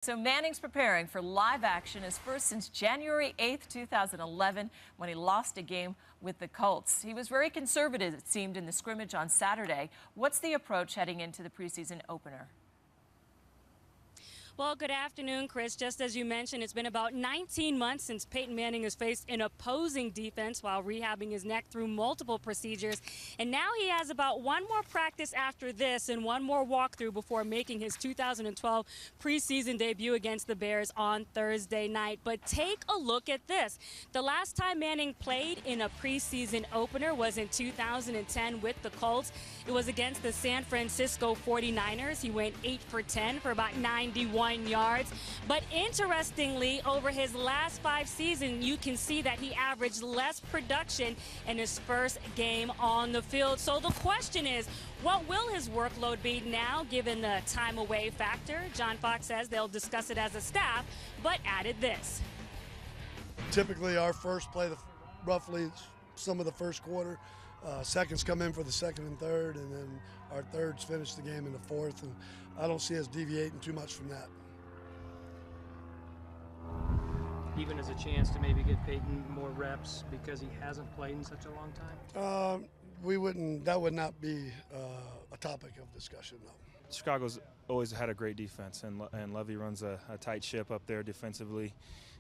So Manning's preparing for live action, his first since January 8th, 2011, when he lost a game with the Colts. He was very conservative, it seemed, in the scrimmage on Saturday. What's the approach heading into the preseason opener? Well, good afternoon, Chris. Just as you mentioned, it's been about 19 months since Peyton Manning has faced an opposing defense while rehabbing his neck through multiple procedures. And now he has about one more practice after this and one more walkthrough before making his 2012 preseason debut against the Bears on Thursday night. But take a look at this. The last time Manning played in a preseason opener was in 2010 with the Colts. It was against the San Francisco 49ers. He went 8 for 10 for about 91 yards. But interestingly, over his last 5 seasons, you can see that he averaged less production in his first game on the field. So the question is, what will his workload be now, given the time away factor? John Fox says they'll discuss it as a staff, but added this. Typically, our first play roughly some of the first quarter. Seconds come in for the second and third, and then our thirds finish the game in the fourth. And I don't see us deviating too much from that. Even as a chance to maybe get Peyton more reps because he hasn't played in such a long time? That would not be a topic of discussion, no. Chicago's always had a great defense, and Lovie runs a tight ship up there defensively,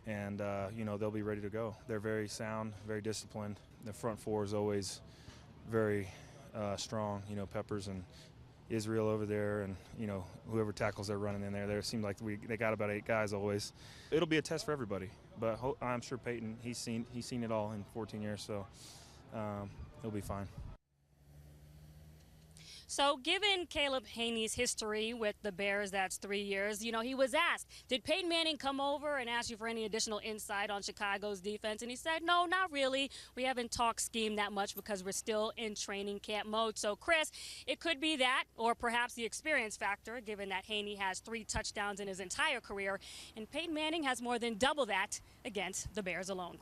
and they'll be ready to go. They're very sound, very disciplined. The front four is always very strong. Peppers and Israel over there, and whoever tackles they're running in there. It seems like they got about 8 guys always. It'll be a test for everybody, but I'm sure Peyton, he's seen it all in 14 years, so he'll be fine. So given Caleb Haney's history with the Bears, that's 3 years, he was asked, did Peyton Manning come over and ask you for any additional insight on Chicago's defense? And he said, no, not really. We haven't talked scheme that much because we're still in training camp mode. So, Chris, it could be that, or perhaps the experience factor, given that Haney has 3 touchdowns in his entire career, and Peyton Manning has more than double that against the Bears alone.